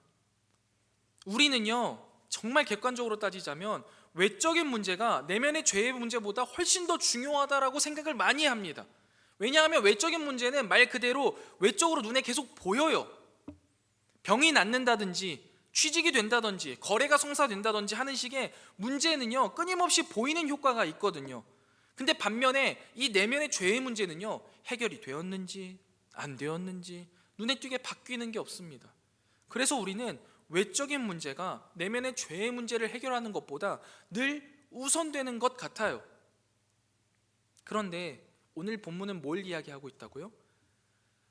우리는요, 정말 객관적으로 따지자면 외적인 문제가 내면의 죄의 문제보다 훨씬 더 중요하다라고 생각을 많이 합니다. 왜냐하면 외적인 문제는 말 그대로 외적으로 눈에 계속 보여요. 병이 낫는다든지 취직이 된다든지 거래가 성사된다든지 하는 식의 문제는요, 끊임없이 보이는 효과가 있거든요. 근데 반면에 이 내면의 죄의 문제는요, 해결이 되었는지 안 되었는지 눈에 띄게 바뀌는 게 없습니다. 그래서 우리는 외적인 문제가 내면의 죄의 문제를 해결하는 것보다 늘 우선되는 것 같아요. 그런데 오늘 본문은 뭘 이야기하고 있다고요?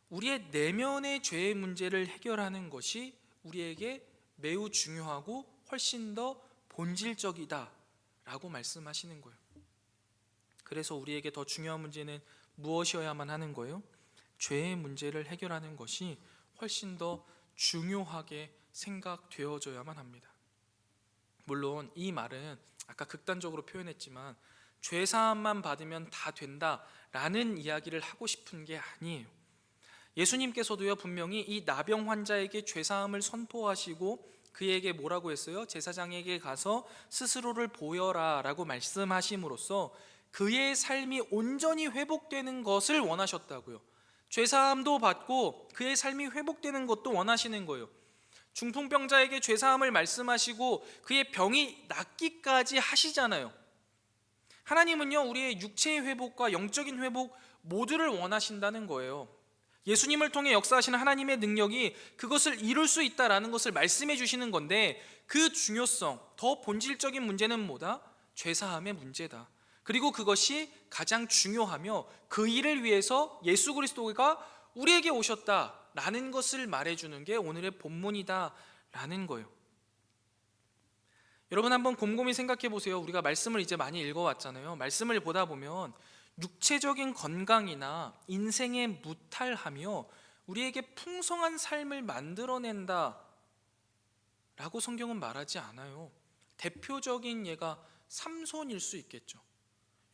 우리의 내면의 죄의 문제를 해결하는 것이 우리에게 매우 중요하고 훨씬 더 본질적이다 라고 말씀하시는 거예요. 그래서 우리에게 더 중요한 문제는 무엇이어야만 하는 거예요? 죄의 문제를 해결하는 것이 훨씬 더 중요하게 생각되어져야만 합니다. 물론 이 말은 아까 극단적으로 표현했지만 죄사함만 받으면 다 된다라는 이야기를 하고 싶은 게 아니에요. 예수님께서도요 분명히 이 나병 환자에게 죄사함을 선포하시고 그에게 뭐라고 했어요? 제사장에게 가서 스스로를 보여라 라고 말씀하심으로써 그의 삶이 온전히 회복되는 것을 원하셨다고요. 죄사함도 받고 그의 삶이 회복되는 것도 원하시는 거예요. 중풍병자에게 죄사함을 말씀하시고 그의 병이 낫기까지 하시잖아요. 하나님은요 우리의 육체의 회복과 영적인 회복 모두를 원하신다는 거예요. 예수님을 통해 역사하시는 하나님의 능력이 그것을 이룰 수 있다라는 것을 말씀해 주시는 건데 그 중요성, 더 본질적인 문제는 뭐다? 죄사함의 문제다. 그리고 그것이 가장 중요하며 그 일을 위해서 예수 그리스도가 우리에게 오셨다라는 것을 말해주는 게 오늘의 본문이다라는 거예요. 여러분 한번 곰곰이 생각해 보세요. 우리가 말씀을 이제 많이 읽어왔잖아요. 말씀을 보다 보면 육체적인 건강이나 인생의 무탈하며 우리에게 풍성한 삶을 만들어낸다 라고 성경은 말하지 않아요. 대표적인 예가 삼손일 수 있겠죠.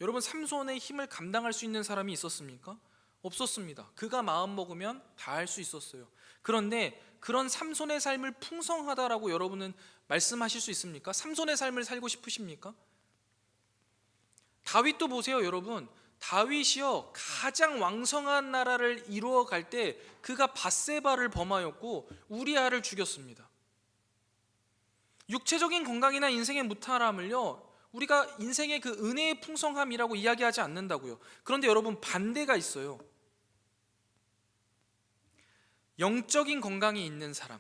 여러분 삼손의 힘을 감당할 수 있는 사람이 있었습니까? 없었습니다. 그가 마음 먹으면 다 할 수 있었어요. 그런데 그런 삼손의 삶을 풍성하다라고 여러분은 말씀하실 수 있습니까? 삼손의 삶을 살고 싶으십니까? 다윗도 보세요 여러분. 다윗이요 가장 왕성한 나라를 이루어갈 때 그가 밧세바를 범하였고 우리아를 죽였습니다. 육체적인 건강이나 인생의 무탈함을요 우리가 인생의 그 은혜의 풍성함이라고 이야기하지 않는다고요. 그런데 여러분 반대가 있어요. 영적인 건강이 있는 사람,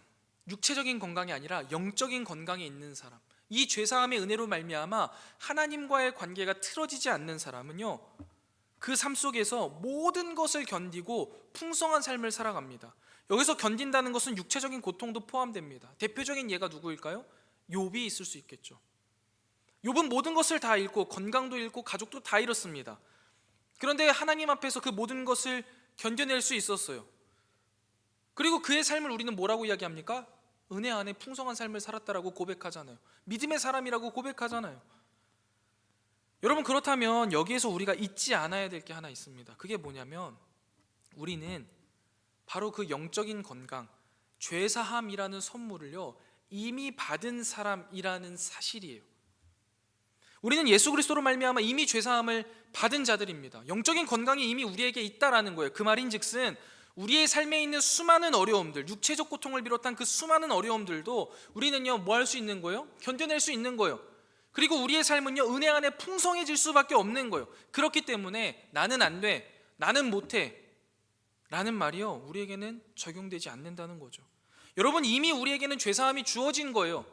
육체적인 건강이 아니라 영적인 건강이 있는 사람, 이 죄사함의 은혜로 말미암아 하나님과의 관계가 틀어지지 않는 사람은요 그 삶 속에서 모든 것을 견디고 풍성한 삶을 살아갑니다. 여기서 견딘다는 것은 육체적인 고통도 포함됩니다. 대표적인 예가 누구일까요? 욥이 있을 수 있겠죠. 욥은 모든 것을 다 잃고 건강도 잃고 가족도 다 잃었습니다. 그런데 하나님 앞에서 그 모든 것을 견뎌낼 수 있었어요. 그리고 그의 삶을 우리는 뭐라고 이야기합니까? 은혜 안에 풍성한 삶을 살았다라고 고백하잖아요. 믿음의 사람이라고 고백하잖아요. 여러분 그렇다면 여기에서 우리가 잊지 않아야 될 게 하나 있습니다. 그게 뭐냐면 우리는 바로 그 영적인 건강, 죄사함이라는 선물을요 이미 받은 사람이라는 사실이에요. 우리는 예수 그리스도로 말미암아 이미 죄사함을 받은 자들입니다. 영적인 건강이 이미 우리에게 있다라는 거예요. 그 말인즉슨 우리의 삶에 있는 수많은 어려움들, 육체적 고통을 비롯한 그 수많은 어려움들도 우리는요 뭐 할 수 있는 거예요? 견뎌낼 수 있는 거예요. 그리고 우리의 삶은요 은혜 안에 풍성해질 수밖에 없는 거예요. 그렇기 때문에 나는 안 돼, 나는 못해 라는 말이요 우리에게는 적용되지 않는다는 거죠. 여러분 이미 우리에게는 죄사함이 주어진 거예요.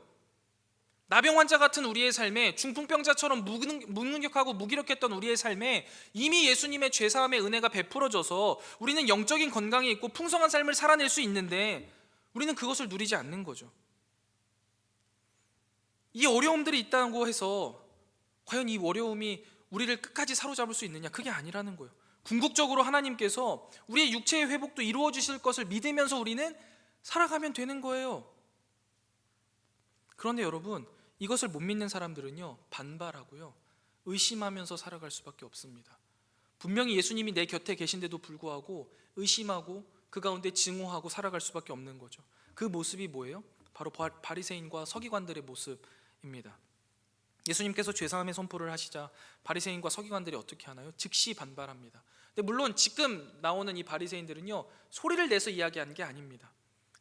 나병 환자 같은 우리의 삶에, 중풍병자처럼 무능력하고 무기력했던 우리의 삶에 이미 예수님의 죄사함의 은혜가 베풀어져서 우리는 영적인 건강이 있고 풍성한 삶을 살아낼 수 있는데 우리는 그것을 누리지 않는 거죠. 이 어려움들이 있다고 해서 과연 이 어려움이 우리를 끝까지 사로잡을 수 있느냐? 그게 아니라는 거예요. 궁극적으로 하나님께서 우리의 육체의 회복도 이루어 주실 것을 믿으면서 우리는 살아가면 되는 거예요. 그런데 여러분 이것을 못 믿는 사람들은요 반발하고요 의심하면서 살아갈 수밖에 없습니다. 분명히 예수님이 내 곁에 계신데도 불구하고 의심하고 그 가운데 증오하고 살아갈 수밖에 없는 거죠. 그 모습이 뭐예요? 바로 바리새인과 서기관들의 모습입니다. 예수님께서 죄사함의 선포를 하시자 바리새인과 서기관들이 어떻게 하나요? 즉시 반발합니다. 근데 물론 지금 나오는 이 바리새인들은요 소리를 내서 이야기하는 게 아닙니다.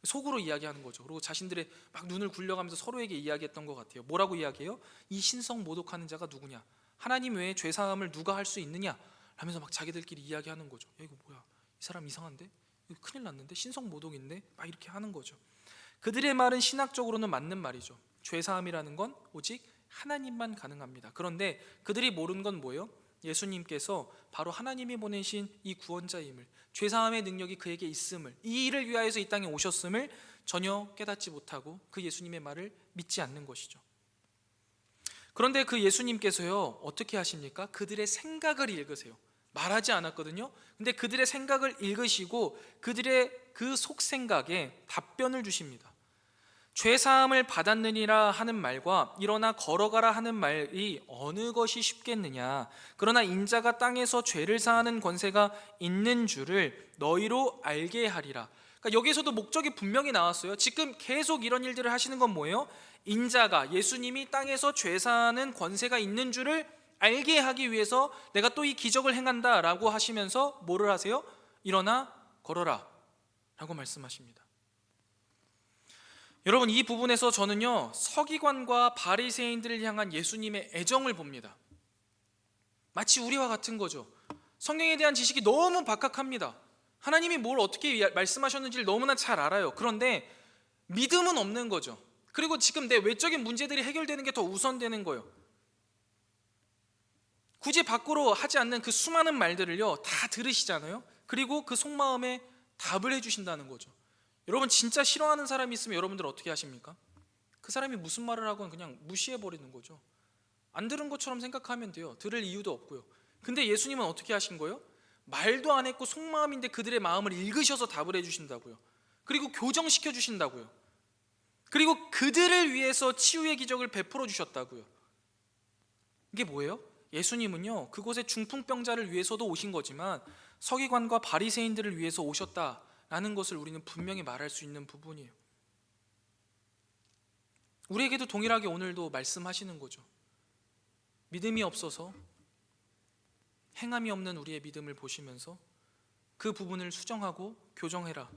속으로 이야기하는 거죠. 그리고 자신들의 막 눈을 굴려가면서 서로에게 이야기했던 것 같아요. 뭐라고 이야기해요? 이 신성 모독하는 자가 누구냐? 하나님 외에 죄사함을 누가 할 수 있느냐? 하면서 막 자기들끼리 이야기하는 거죠. 야, 이거 뭐야? 이 사람 이상한데? 이거 큰일 났는데? 신성 모독인데? 막 이렇게 하는 거죠. 그들의 말은 신학적으로는 맞는 말이죠. 죄사함이라는 건 오직 하나님만 가능합니다. 그런데 그들이 모르는 건 뭐예요? 예수님께서 바로 하나님이 보내신 이 구원자임을, 죄사함의 능력이 그에게 있음을, 이 일을 위하여서 이 땅에 오셨음을 전혀 깨닫지 못하고 그 예수님의 말을 믿지 않는 것이죠. 그런데 그 예수님께서요, 어떻게 하십니까? 그들의 생각을 읽으세요. 말하지 않았거든요. 근데 그들의 생각을 읽으시고 그들의 그 속생각에 답변을 주십니다. 죄사함을 받았느니라 하는 말과 일어나 걸어가라 하는 말이 어느 것이 쉽겠느냐. 그러나 인자가 땅에서 죄를 사하는 권세가 있는 줄을 너희로 알게 하리라. 그러니까 여기에서도 목적이 분명히 나왔어요. 지금 계속 이런 일들을 하시는 건 뭐예요? 인자가, 예수님이 땅에서 죄 사하는 권세가 있는 줄을 알게 하기 위해서 내가 또 이 기적을 행한다 라고 하시면서 뭐를 하세요? 일어나 걸어라 라고 말씀하십니다. 여러분, 이 부분에서 저는요, 서기관과 바리새인들을 향한 예수님의 애정을 봅니다. 마치 우리와 같은 거죠. 성경에 대한 지식이 너무 박학합니다. 하나님이 뭘 어떻게 말씀하셨는지를 너무나 잘 알아요. 그런데 믿음은 없는 거죠. 그리고 지금 내 외적인 문제들이 해결되는 게 더 우선되는 거예요. 굳이 밖으로 하지 않는 그 수많은 말들을요, 다 들으시잖아요. 그리고 그 속마음에 답을 해주신다는 거죠. 여러분, 진짜 싫어하는 사람이 있으면 여러분들 어떻게 하십니까? 그 사람이 무슨 말을 하건 그냥 무시해버리는 거죠. 안 들은 것처럼 생각하면 돼요. 들을 이유도 없고요. 근데 예수님은 어떻게 하신 거예요? 말도 안 했고 속마음인데 그들의 마음을 읽으셔서 답을 해주신다고요. 그리고 교정시켜 주신다고요. 그리고 그들을 위해서 치유의 기적을 베풀어 주셨다고요. 이게 뭐예요? 예수님은요, 그곳의 중풍병자를 위해서도 오신 거지만 서기관과 바리새인들을 위해서 오셨다라는 것을 우리는 분명히 말할 수 있는 부분이에요. 우리에게도 동일하게 오늘도 말씀하시는 거죠. 믿음이 없어서, 행함이 없는 우리의 믿음을 보시면서 그 부분을 수정하고 교정해라.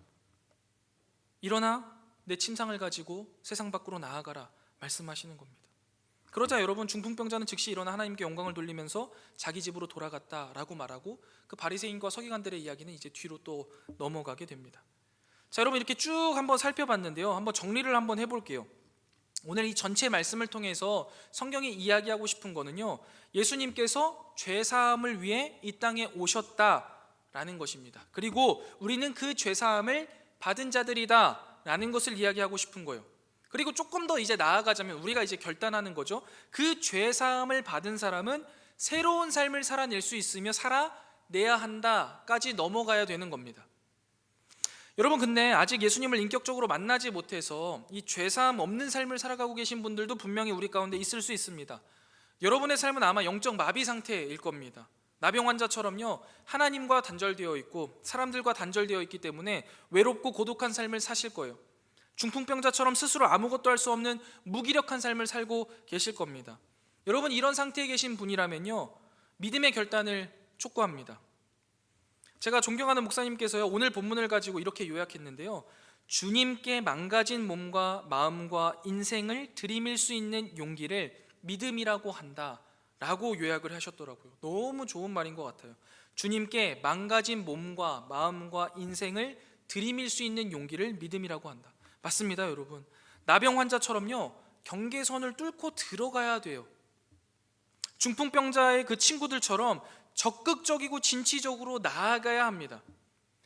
일어나 내 침상을 가지고 세상 밖으로 나아가라 말씀하시는 겁니다. 그러자 여러분, 중풍병자는 즉시 일어나 하나님께 영광을 돌리면서 자기 집으로 돌아갔다라고 말하고, 그 바리새인과 서기관들의 이야기는 이제 뒤로 또 넘어가게 됩니다. 자, 여러분, 이렇게 쭉 한번 살펴봤는데요, 한번 정리를 한번 해볼게요. 오늘 이 전체 말씀을 통해서 성경이 이야기하고 싶은 거는요, 예수님께서 죄사함을 위해 이 땅에 오셨다라는 것입니다. 그리고 우리는 그 죄사함을 받은 자들이다 라는 것을 이야기하고 싶은 거예요. 그리고 조금 더 이제 나아가자면 우리가 이제 결단하는 거죠. 그 죄사함을 받은 사람은 새로운 삶을 살아낼 수 있으며 살아내야 한다까지 넘어가야 되는 겁니다. 여러분, 근데 아직 예수님을 인격적으로 만나지 못해서 이 죄사함 없는 삶을 살아가고 계신 분들도 분명히 우리 가운데 있을 수 있습니다. 여러분의 삶은 아마 영적 마비 상태일 겁니다. 나병 환자처럼요, 하나님과 단절되어 있고 사람들과 단절되어 있기 때문에 외롭고 고독한 삶을 사실 거예요. 중풍병자처럼 스스로 아무것도 할 수 없는 무기력한 삶을 살고 계실 겁니다. 여러분, 이런 상태에 계신 분이라면요, 믿음의 결단을 촉구합니다. 제가 존경하는 목사님께서요, 오늘 본문을 가지고 이렇게 요약했는데요, 주님께 망가진 몸과 마음과 인생을 들이밀 수 있는 용기를 믿음이라고 한다 라고 요약을 하셨더라고요. 너무 좋은 말인 것 같아요. 주님께 망가진 몸과 마음과 인생을 들이밀 수 있는 용기를 믿음이라고 한다. 맞습니다, 여러분. 나병 환자처럼요, 경계선을 뚫고 들어가야 돼요. 중풍병자의 그 친구들처럼 적극적이고 진취적으로 나아가야 합니다.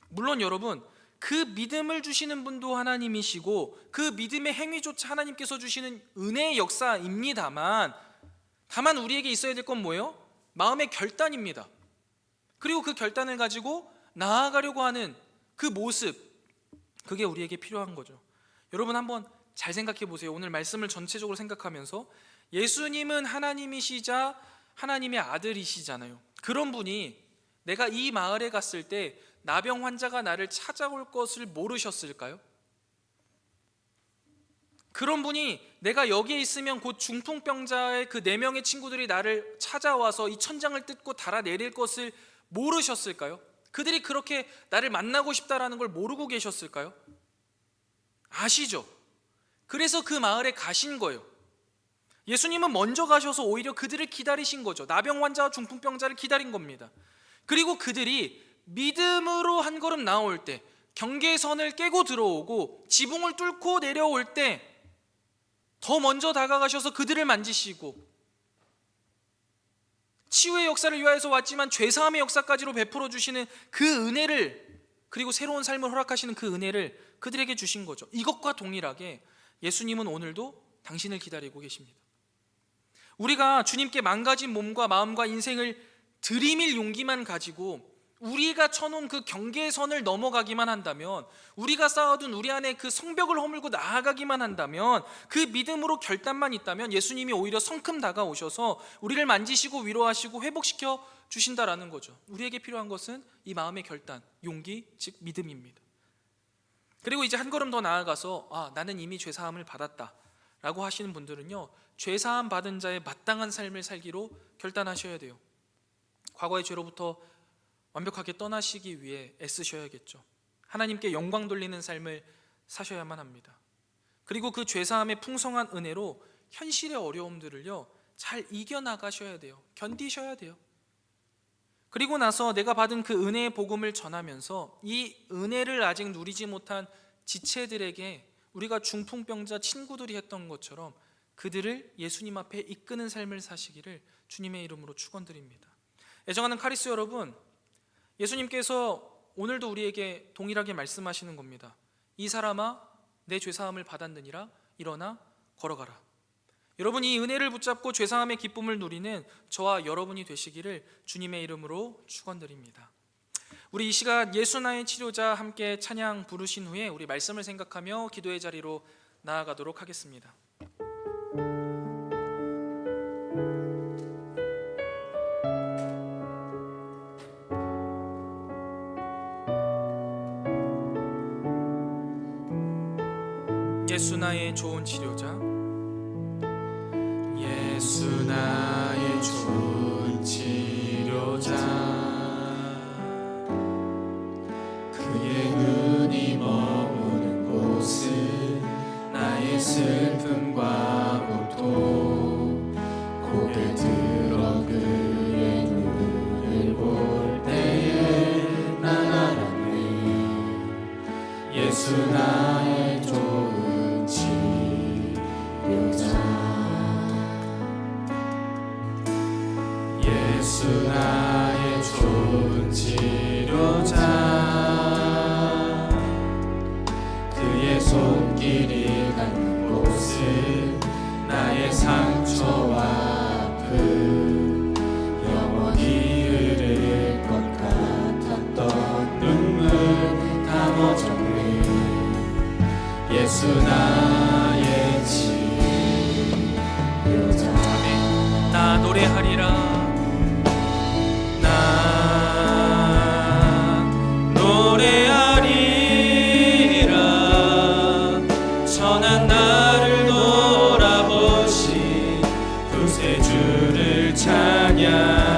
물론 여러분, 그 믿음을 주시는 분도 하나님이시고 그 믿음의 행위조차 하나님께서 주시는 은혜의 역사입니다만, 다만 우리에게 있어야 될 건 뭐예요? 마음의 결단입니다. 그리고 그 결단을 가지고 나아가려고 하는 그 모습, 그게 우리에게 필요한 거죠. 여러분, 한번 잘 생각해 보세요. 오늘 말씀을 전체적으로 생각하면서 예수님은 하나님이시자 하나님의 아들이시잖아요. 그런 분이 내가 이 마을에 갔을 때 나병 환자가 나를 찾아올 것을 모르셨을까요? 그런 분이 내가 여기에 있으면 곧 중풍병자의 그 4명의 친구들이 나를 찾아와서 이 천장을 뜯고 달아내릴 것을 모르셨을까요? 그들이 그렇게 나를 만나고 싶다라는 걸 모르고 계셨을까요? 아시죠? 그래서 그 마을에 가신 거예요. 예수님은 먼저 가셔서 오히려 그들을 기다리신 거죠. 나병 환자와 중풍병자를 기다린 겁니다. 그리고 그들이 믿음으로 한 걸음 나올 때, 경계선을 깨고 들어오고 지붕을 뚫고 내려올 때 더 먼저 다가가셔서 그들을 만지시고 치유의 역사를 위하여서 왔지만 죄사함의 역사까지로 베풀어 주시는 그 은혜를, 그리고 새로운 삶을 허락하시는 그 은혜를 그들에게 주신 거죠. 이것과 동일하게 예수님은 오늘도 당신을 기다리고 계십니다. 우리가 주님께 망가진 몸과 마음과 인생을 들이밀 용기만 가지고 우리가 쳐놓은 그 경계선을 넘어가기만 한다면, 우리가 쌓아둔 우리 안에 그 성벽을 허물고 나아가기만 한다면, 그 믿음으로 결단만 있다면 예수님이 오히려 성큼 다가오셔서 우리를 만지시고 위로하시고 회복시켜 주신다라는 거죠. 우리에게 필요한 것은 이 마음의 결단, 용기, 즉 믿음입니다. 그리고 이제 한 걸음 더 나아가서 나는 이미 죄사함을 받았다 라고 하시는 분들은요, 죄사함 받은 자의 마땅한 삶을 살기로 결단하셔야 돼요. 과거의 죄로부터 완벽하게 떠나시기 위해 애쓰셔야겠죠. 하나님께 영광 돌리는 삶을 사셔야만 합니다. 그리고 그 죄사함의 풍성한 은혜로 현실의 어려움들을요 잘 이겨나가셔야 돼요. 견디셔야 돼요. 그리고 나서 내가 받은 그 은혜의 복음을 전하면서 이 은혜를 아직 누리지 못한 지체들에게 우리가 중풍병자 친구들이 했던 것처럼 그들을 예수님 앞에 이끄는 삶을 사시기를 주님의 이름으로 축원드립니다. 애정하는 카리스 여러분, 예수님께서 오늘도 우리에게 동일하게 말씀하시는 겁니다. 이 사람아, 내 죄사함을 받았느니라, 일어나 걸어가라. 여러분, 이 은혜를 붙잡고 죄사함의 기쁨을 누리는 저와 여러분이 되시기를 주님의 이름으로 축원드립니다. 우리 이 시간 예수 나의 치료자 함께 찬양 부르신 후에 우리 말씀을 생각하며 기도의 자리로 나아가도록 하겠습니다. 예수 나의 좋은 치료자, 예수 나의 좋은 치료자, 그의 눈이 머무는 곳은 나의 슬픔과 고통, 고개 들어 그의 눈을 볼 때에 난 알았네. 예수 나의 좋은 예수 나의 좋은 치료자, 그의 손길이 닿는 곳은 나의 상처와 아픔, 영원히 흐를 것 같았던 눈물 다 멎었네. 예수 나의 치료자. 나 노래하리라, 천한 나를 돌아보신 구세주를 찬양해.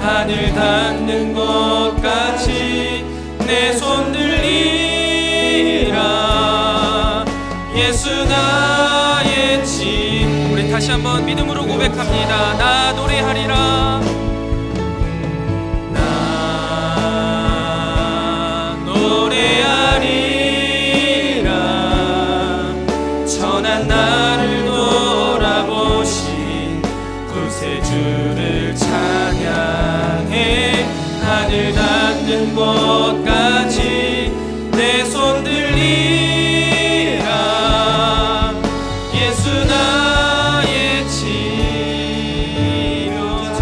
하늘 닿는 곳까지 내 손 들리라. 예수 나의 치. 우리 다시 한번 믿음으로 고백합니다. 나 노래하리라, 나 노래하리라. 천한 나를 돌아보신 구세주를 찬양해. 하늘 닿는 곳까지 내 손 들리라. 예수 나의 치료자.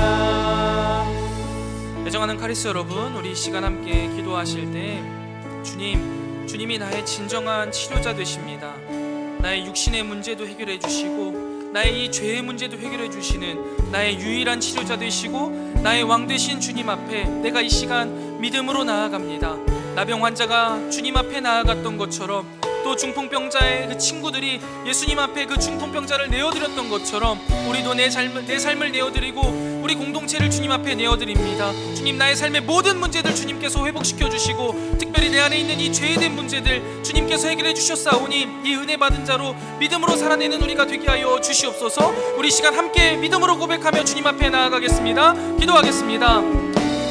애정하는 카리스 여러분, 우리 이 시간 함께 기도하실 때 주님이 나의 진정한 치료자 되십니다. 나의 육신의 문제도 해결해 주시고 나의 이 죄의 문제도 해결해 주시는 나의 유일한 치료자 되시고 나의 왕 되신 주님 앞에 내가 이 시간 믿음으로 나아갑니다. 나병 환자가 주님 앞에 나아갔던 것처럼, 또 중풍병자의 그 친구들이 예수님 앞에 그 중풍병자를 내어드렸던 것처럼 우리도 내 삶을 내어드리고 우리 공동체를 주님 앞에 내어드립니다. 주님, 나의 삶의 모든 문제들 주님께서 회복시켜 주시고 특별히 내 안에 있는 이 죄된 문제들 주님께서 해결해 주셨사오니 이 은혜 받은 자로 믿음으로 살아내는 우리가 되게 하여 주시옵소서. 우리 시간 함께 믿음으로 고백하며 주님 앞에 나아가겠습니다. 기도하겠습니다.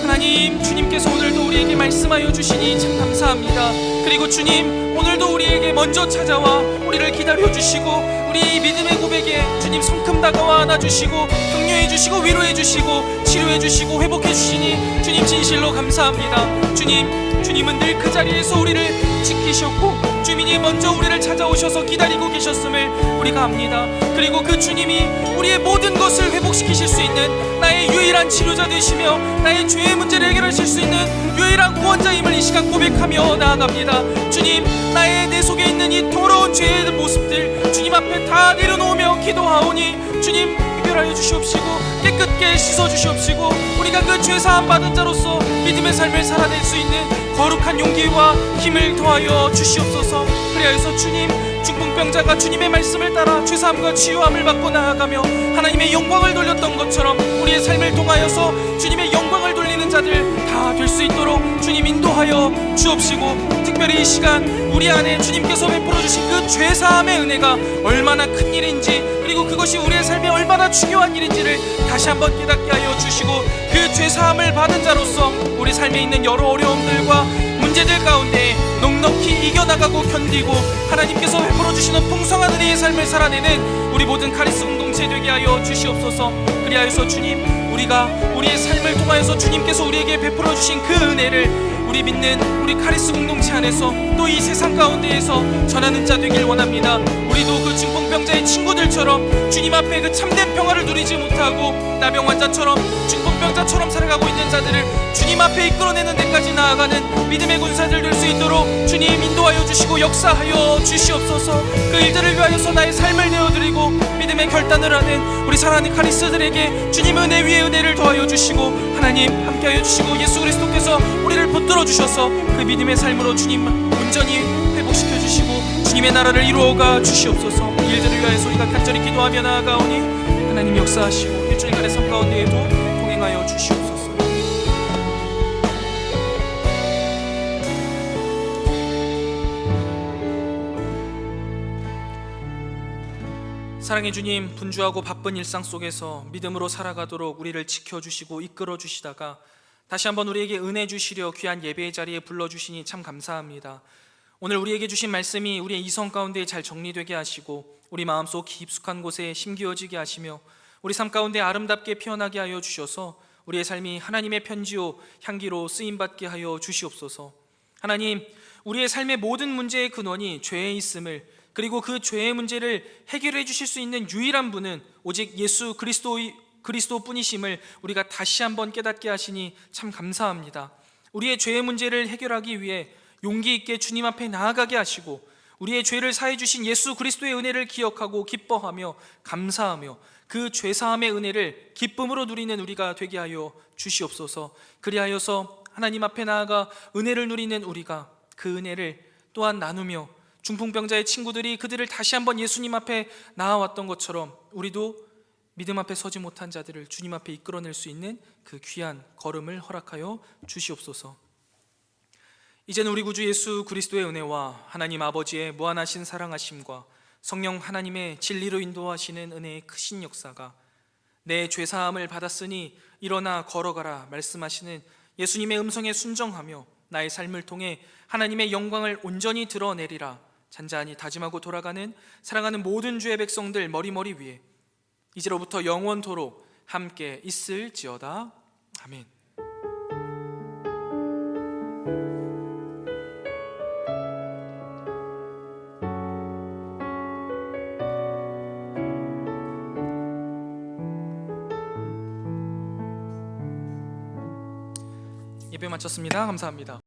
하나님, 주님께서 오늘도 우리에게 말씀 말씀하여 주시니 참 감사합니다. 그리고 주님, 오늘도 우리에게 먼저 찾아와 우리를 기다려주시고 우리 믿음의 고백에 주님 성큼 다가와 안아주시고 격려해 주시고 위로해 주시고 치료해 주시고 회복해 주시니 주님 진실로 감사합니다. 주님은 늘 그 자리에서 우리를 지키셨고 주님이 먼저 우리를 찾아오셔서 기다리고 계셨음을 우리가 압니다. 그리고 그 주님이 우리의 모든 것을 회복시키실 수 있는 나의 유일한 치료자 되시며 나의 죄의 문제를 해결하실 수 있는 유일한 구원자임을 이 시간 고백하며 나아갑니다. 주님, 내 속에 있는 이 더러운 죄의 모습들 주님 앞에 다 내려놓으며 기도하오니 주님 해결하여 주시옵시고 깨끗게 씻어 주시옵시고 우리가 그 죄사함 받은 자로서 믿음의 삶을 살아낼 수 있는 거룩한 용기와 힘을 더하여 주시옵소서. 그리하여서 주님, 중풍병자가 주님의 말씀을 따라 죄사함과 치유함을 받고 나아가며 하나님의 영광을 돌렸던 것처럼 우리의 삶을 통하여서 주님의 영광을 돌리는 자들 다 될 수 있도록 주님 인도하여 주옵시고, 특별히 이 시간 우리 안에 주님께서 베풀어 주신 그 죄사함의 은혜가 얼마나 큰 일인지 그리고 그것이 우리의 삶에 얼마나 중요한 일인지를 다시 한번 깨닫게 하여 주시고 그 죄사함을 받은 자로서 우리 삶에 있는 여러 어려움들과 문제들 가운데 넉넉히 이겨나가고 견디고 하나님께서 베풀어 주시는 풍성한 은혜의 삶을 살아내는 우리 모든 카리스 공동체 되게 하여 주시옵소서. 그리하여서 주님, 우리가 우리의 삶을 통하여서 주님께서 우리에게 베풀어 주신 그 은혜를 우리 믿는 우리 카리스 공동체 안에서 또 이 세상 가운데에서 전하는 자 되길 원합니다. 우리도 그 중풍병자의 친구들처럼 주님 앞에 그 참된 평화를 누리지 못하고 나병 환자처럼 중풍병자처럼 살아가고 있는 자들을 주님 앞에 이끌어내는 데까지 나아가는 믿음의 군사들 될 수 있도록 주님 인도하여 주시고 역사하여 주시옵소서. 그 일들을 위하여서 나의 삶을 내어드리고 믿음의 결단을 하는 우리 사랑하는 카리스들에게 주님 은혜 위에 은혜를 더하여 주시고 하나님 함께하여 주시고 예수 그리스도께서 우리를 붙들어 주셔서 그 믿음의 삶으로 주님 온전히 회복시켜 주시고 주님의 나라를 이루어가 주시옵소서. 이 일들을 위하여서 우리가 간절히 기도하며 나아가오니 하나님 역사하시고 일주일간의 삶 가운데에도 동행하여 주시옵소서. 사랑의 주님, 분주하고 바쁜 일상 속에서 믿음으로 살아가도록 우리를 지켜주시고 이끌어주시다가 다시 한번 우리에게 은혜 주시려 귀한 예배의 자리에 불러주시니 참 감사합니다. 오늘 우리에게 주신 말씀이 우리의 이성 가운데 잘 정리되게 하시고 우리 마음속 깊숙한 곳에 심기어지게 하시며 우리 삶 가운데 아름답게 피어나게 하여 주셔서 우리의 삶이 하나님의 편지요 향기로 쓰임받게 하여 주시옵소서. 하나님, 우리의 삶의 모든 문제의 근원이 죄에 있음을, 그리고 그 죄의 문제를 해결해 주실 수 있는 유일한 분은 오직 예수 그리스도뿐이심을 우리가 다시 한번 깨닫게 하시니 참 감사합니다. 우리의 죄의 문제를 해결하기 위해 용기 있게 주님 앞에 나아가게 하시고 우리의 죄를 사해 주신 예수 그리스도의 은혜를 기억하고 기뻐하며 감사하며 그 죄사함의 은혜를 기쁨으로 누리는 우리가 되게 하여 주시옵소서. 그리하여서 하나님 앞에 나아가 은혜를 누리는 우리가 그 은혜를 또한 나누며 중풍병자의 친구들이 그들을 다시 한번 예수님 앞에 나아왔던 것처럼 우리도 믿음 앞에 서지 못한 자들을 주님 앞에 이끌어낼 수 있는 그 귀한 걸음을 허락하여 주시옵소서. 이제는 우리 구주 예수 그리스도의 은혜와 하나님 아버지의 무한하신 사랑하심과 성령 하나님의 진리로 인도하시는 은혜의 크신 역사가 내 죄사함을 받았으니 일어나 걸어가라 말씀하시는 예수님의 음성에 순종하며 나의 삶을 통해 하나님의 영광을 온전히 드러내리라 잔잔히 다짐하고 돌아가는 사랑하는 모든 주의 백성들 머리머리 위에 이제로부터 영원토록 함께 있을지어다. 아멘. 예배 마쳤습니다. 감사합니다.